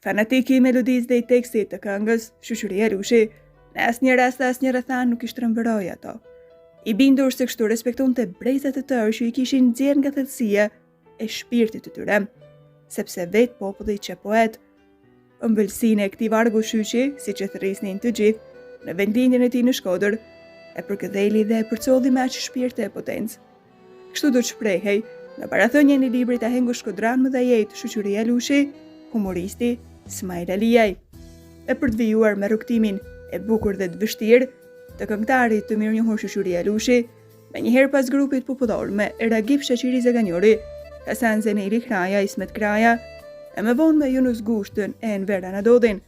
Fanatik i melodisë dhe i tekstit të këngës, Shoqëria Rushi, në asnjë rast dhe asnjë rrethan nuk i shtrembëroi ato. I bindur se kështu respektonte brezat e tërë që i kishin nxjerrë nga thellësia e shpirtit të tyre, sepse vetë populli që poet. Ëmbëlsinë e këtij vargu shyqi, siç e thërrisnin të gjithë, në vendindjen e tij në Shkodër, e përkëdheli dhe e përcolli me aq shpirtë e potencë. Kështu do të shprehej në parathënien e librit Ahengu Shkodran më dhajej të Shoqëria Rushi, humoristi Smajl Aliaj. E për të vijuar me rrugtimin e bukur dhe të vështirë të këngëtarit të mirënjohur Shoqëria Rushi, menjëherë pas grupit popullor me Eragip Shaqiri Zaganjori, Hasan Zeneli Kraja, Ismet Kraja, e më vonë me Yunus Gushtën e Enver Anadodin,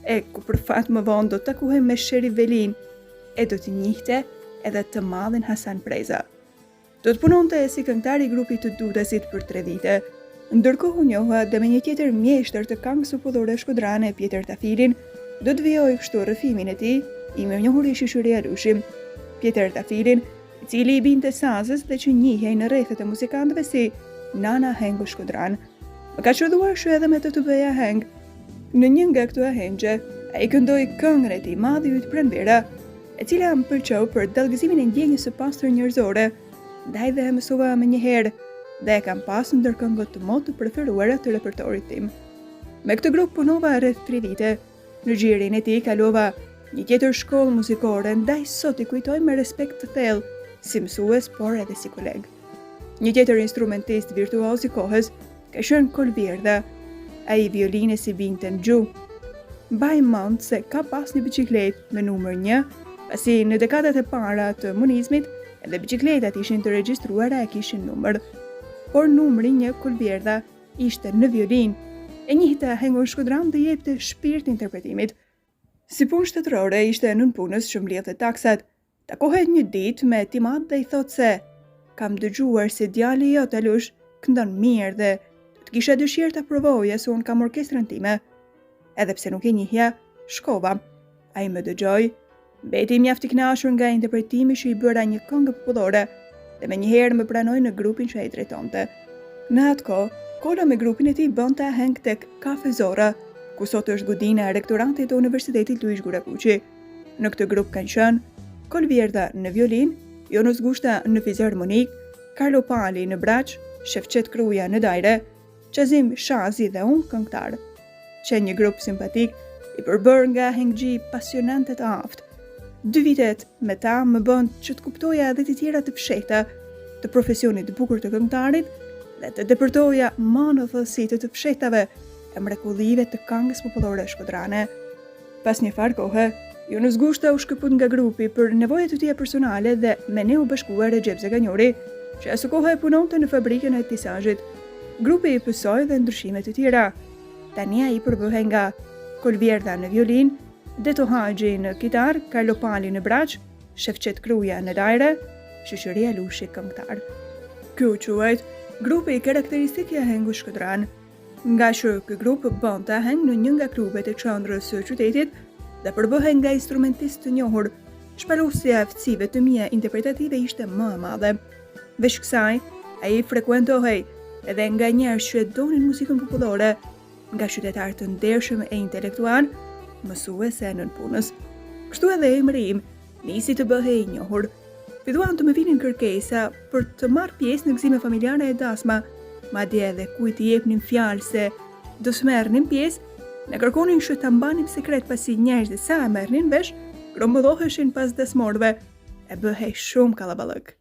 e ku për fat më vonë do të takohem me Sherif Velin, e do të njihte edhe të madhin Hasan Preza. Do të punonte si këngëtar i grupit të Dudasit për 3 vite, ndërkohë u njoha dhe me një tjetër mjeshtër të këngës popullore shkodrane, Pjetër Tafilin, do të vijojë kështu rrëfimin e tij, i mirënjohur i Shoqëria Rushi. Pjetër Tafilin, i cili i binte sazës dhe që njihej në rrethet e muzikantëve si Nana Ahengu Shkodran. Më ka çuduar që edhe me të bëja aheng. Në një nga këto ahengje, ai këndoi këngën e tij madh Yt Pranvera, e cila më pëlqeu për dallgëzimin e ndjenjës së pastër njerëzore, ndaj dhe e mësova më njëherë, dhe e kam pasur ndër këngët të mod të preferuara të repertorit tim. Me këtë grup punova rreth 3 vite. Në xhirin e tij kalova një tjetër shkollë muzikore, ndaj sot i kujtoj me respekt të thellë, si mësues, por edhe si koleg. Një tjetër instrumentist virtuoz i kohës ka qenë Kolbjerda, ai violine si binte në gjuhë. Mbaj mend se ka pas një biçikletë me numër 1, pasi në dekadat e para të munizmit, edhe biçikletat ishin të regjistruara e kishin numër. Por numri 1 Kolbjerda ishte në violinë, e njihte Ahengun Shkodran dhe jepte shpirt interpretimit. Si punë shtetërore ishte nën punës që mbledhte taksat. Takohet një ditë me Timat dhe i thot se kam dëgjuar se djali jot Alush këndon mirë dhe të kisha dëshirë ta provoja se unë kam orkestrën time. Edhe pse nuk e njihja, shkova. Ai më dëgjoi, mbeti mjaft i kënaqur nga interpretimi që i bëra një këngë popullore dhe menjëherë më pranoi në grupin që ai drejtonte. Në atë kohë, Kola me grupin e tij bënte aheng tek Kafe Zora, ku sot është godina e rektorantit të Universitetit Luish Gurakuqi. Në këtë grup kanë qenë Kolbjerda në violin, Yunus Gushta në fizharmonik, Karlo Pali në braç, Shefqet Kruja në dajre, Qazim Shazi dhe unë këngëtar. Që një grup simpatik, i përbër nga ahengji pasionante të aftë. 2 vitet me ta më bën që të kuptoja edhe të tjera të fshehta të profesionit të bukur të këngëtarit dhe të depërtoja monothelësitë të fshehtave e mrekullive të këngës popullore shkodrane. Pas një farë kohe, Yunus Gushta u shkëput nga grupi për nevojat e tija personale dhe me ne u bashkuar Recep Zaganjori, që asë kohë e punonte në fabrikën e tisazhit. Grupi i pësoi dhe ndryshimet të tjera. Tani ai përbëhej nga Kolbjerda në violin, Deto Haxhi në kitar, Karlo Pali në braç, Shefqet Kruja në dajre, Shoqëria Rushi këngëtar. Ky u quajt grupi karakteristik i Ahengu Shkodran, nga që ky grup bënte aheng në një nga klubet e qendrës së qytetit dhe përbëhej nga instrumentistë të njohur. Shpalosja e aftësive të mia interpretative ishte më e madhe. Veç kësaj, ai frekuentohej edhe nga njerëz që donin muzikën popullore, nga qytetarë të ndershëm e intelektual, mësuese nën punës. Kështu edhe emri im nisi të bëhej i njohur. Filluan të më vinin kërkesa për të marrë pjesë në gëzime familjare e dasma, madje edhe kujt i jepnin fjalë se do të merrnin pjesë, ne kërkonin që ta mbanim sekret pasi njerëzit sa e merrnin vesh, grombolloheshin pas dasmorëve, e bëhej shumë kallaballëk.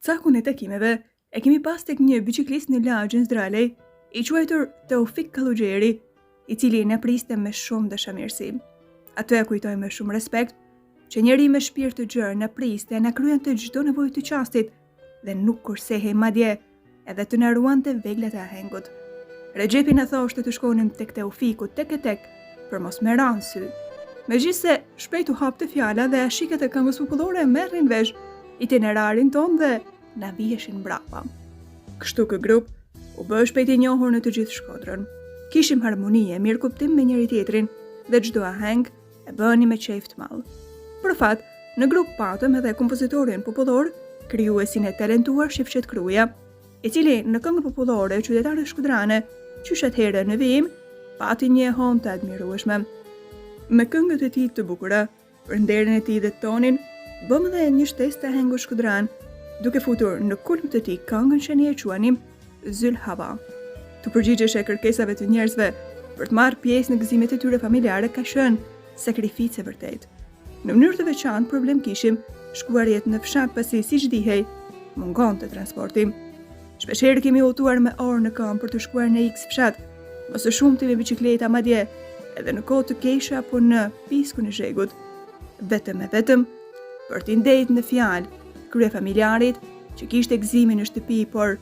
Cakun e takimeve e kemi pas tek një biçiklist në lagjën Zdralej, i quajtur Teofik Kallugjeri, i cili na priste me shumë dashamirësi. Atë e kujtoj me shumë respekt, që njeri me shpirt të gjerë na priste e na kryente çdo nevojë të qastit dhe nuk kursehej madje edhe të na ruante veglat e ahengut. Rexhepi na thoshte të shkonim tek Teofiku tek e tek për mos me ranë sy. Megjithse shpejt u hapte fjala dhe shiket e këngës popullore merrin vesh itinerarin ton dhe na viheshin mbrapa. Kështu ky grup u bë shpejt i njohur në të gjithë Shkodrën. Kishim harmoni e mirë kuptim me njëri tjetrin dhe çdo aheng e bëni me qejf të madh. Për fat, në grup patëm edhe kompozitorin popullor, krijuesin e talentuar Shefqet Kruja, i cili në këngë popullore qytetare shkodrane, qysh atëherë në vijim, pati një hon të admirueshme. Me këngët e tij të bukura, për nderin e tij dhe tonin, bëm dhe një shtesë të Ahengo Shkodran, duke futur në kulm të tij këngën që ne e quanim Zyl Hava. Të përgjigjesh e kërkesave të njerëzve për të marrë pjesë në gëzimet e tyre familjare ka qenë sakrificë e vërtet. Në mënyrë të veçantë problem kishim shkuarjet në fshat pasi siç dihej, mungonte transporti. Shpeshherë kemi udhëtuar me orë në këmbë për të shkuar në X fshat, më së shumti me biçikleta madje, edhe në kohë të keqe apo në piskun e zhegut. Vetëm e vetëm për t'i ndejtë në fjalë kryefamiljarit që kishte gëzimin në shtëpi, por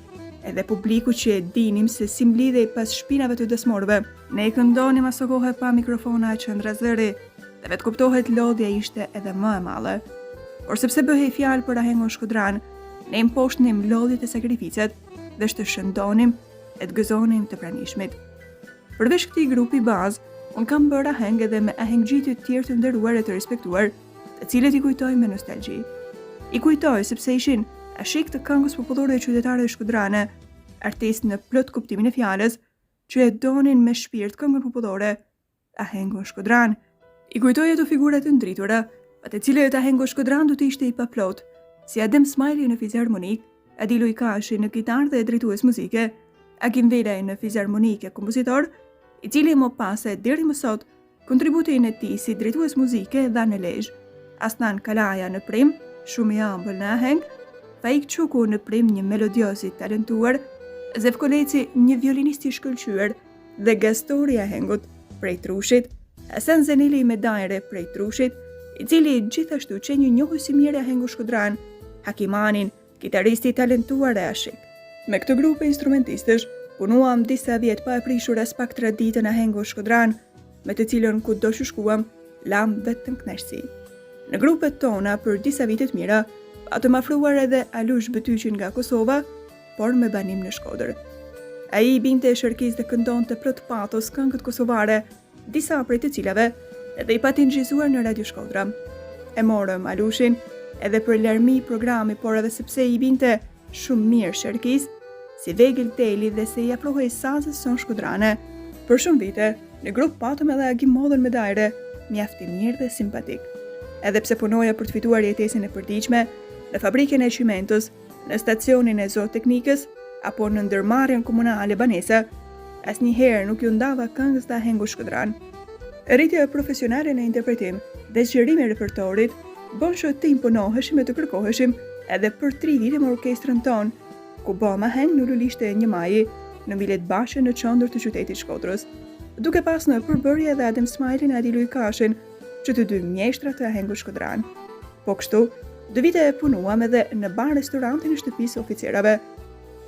edhe publiku që e dinim se si mblidhej pas shpinave të dësmorëve. Ne i këndonim aso kohë pa mikrofona e qendra zëri, dhe vetë kuptohet lodhja ishte edhe më e madhe. Por sepse bëhej fjalë për Ahengo Shkodran, ne imposhtnim lodhjet e sakrificet dhe shëndonim e të gëzonim të pranishmit. Përveç këtij grupi bazë, unë kam bërë aheng edhe me ahengjitje të tjerë të nderuar e të respektuar, të cilët i kujtoj me nostalgji. I kujtoj sepse ishin ashik të këngës popullore dhe qytetare e Shkodrane, artistë në plot kuptimin e fjalës, që e donin me shpirt këngën popullore Ahengo Shkodran. I kujtoj ato figura të ndritura, pa të cilët Ahengo Shkodran do të ishte i paplot, si Adem Smajli në fizharmonik, Adilu Ikashi në kitarë dhe drejtues muzike, Agim Velaj në fizharmonik e kompozitor, i cili më pas e deri më sot kontributin e tij si drejtues muzike dha në lezhë, Asnan Kalaja në prim, shumë i ëmbël në aheng, Faik Quku në prim një melodios i talentuar, Zef Koleci një violinist i shkëlqyer dhe gastori i ahengut prej Trushit, Hasan Zenili me dajre prej Trushit, i cili gjithashtu që një njohës i mirë Ahengo Shkodran, Hakimanin, kitaristi i talentuar e ashik. Me këtë grupe instrumentistësh, punuam disa vjet pa e prishur as pak traditën Ahengo Shkodran, me të cilën ku do që shkuam, lam vetëm kënaqësi. Në grupet tona për disa vitet mira, patëm afruar edhe Alush Bëtyqin nga Kosova, por me banim në Shkodër. Ai i binte e Shërkis dhe këndonte plot patos këngët kosovare, disa prej të cilave edhe i patin gjizuar në Radio Shkodra. E morëm Alushin edhe për larmi programi, por edhe sepse i binte shumë mirë Shërkis, si vegël teli dhe se i afrohej sazës son shkodrane. Për shumë vite, në grup patëm edhe Agim Modhen me dajre, mjaft i mirë dhe simpatik. Edhe pse punoja për të fituar jetesën e përditshme, në fabrikën e Cimentos, në stacionin e Zooteknikës, apo në ndërmarrjen komunale banesa, asnjëherë nuk ju ndava këngës të Ahengo Shkodran. Rritja profesionale në interpretim dhe zgjerimi i repertorit bën që të imponoheshim e të kërkoheshim edhe për 3 vite me orkestrën tonë, ku bëm aheng në Lulishte 1 Maji, në Milet Bashe në qendër të qytetit Shkodrës, duke pas në përbërje edhe Adem Smajlin e Adilu Ikashin, që të dy mjeshtra të Ahengo Shkodran. Po kështu, 2 vite e punuam edhe në bar-restorantin e shtëpisë oficerave.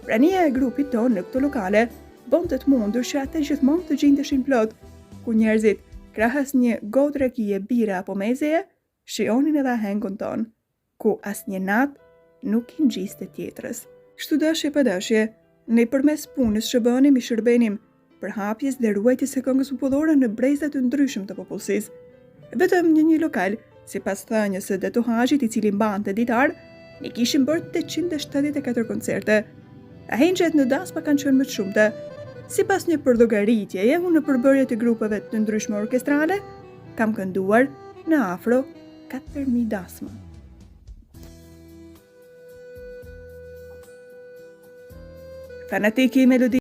Prania e grupit tonë në këto lokale bënte të mundur që ata gjithmonë të gjendeshin plot, ku njerëzit, krahas një gotë rakie, bire apo mezeje, shionin edhe ahengon tonë, ku asnjë natë nuk i ngjiste tjetrës. Kështu dashje pa dashje, ne përmes punës që bënim i shërbenim për hapjes dhe ruajtjes së këngës popullore në brezat të ndryshëm të popullsisë. Vetëm në një lokal, sipas thënies së Deto Haxhit, i cili mbante ditar, ne kishim bërë 874 koncerte. Ahengjet në dasma kanë qenë më të shumta. Sipas një përdogaritjeje, unë në përbërje të grupeve të ndryshme orkestrale, kam kënduar në afro 4000 dasma. Fanatiki i melodi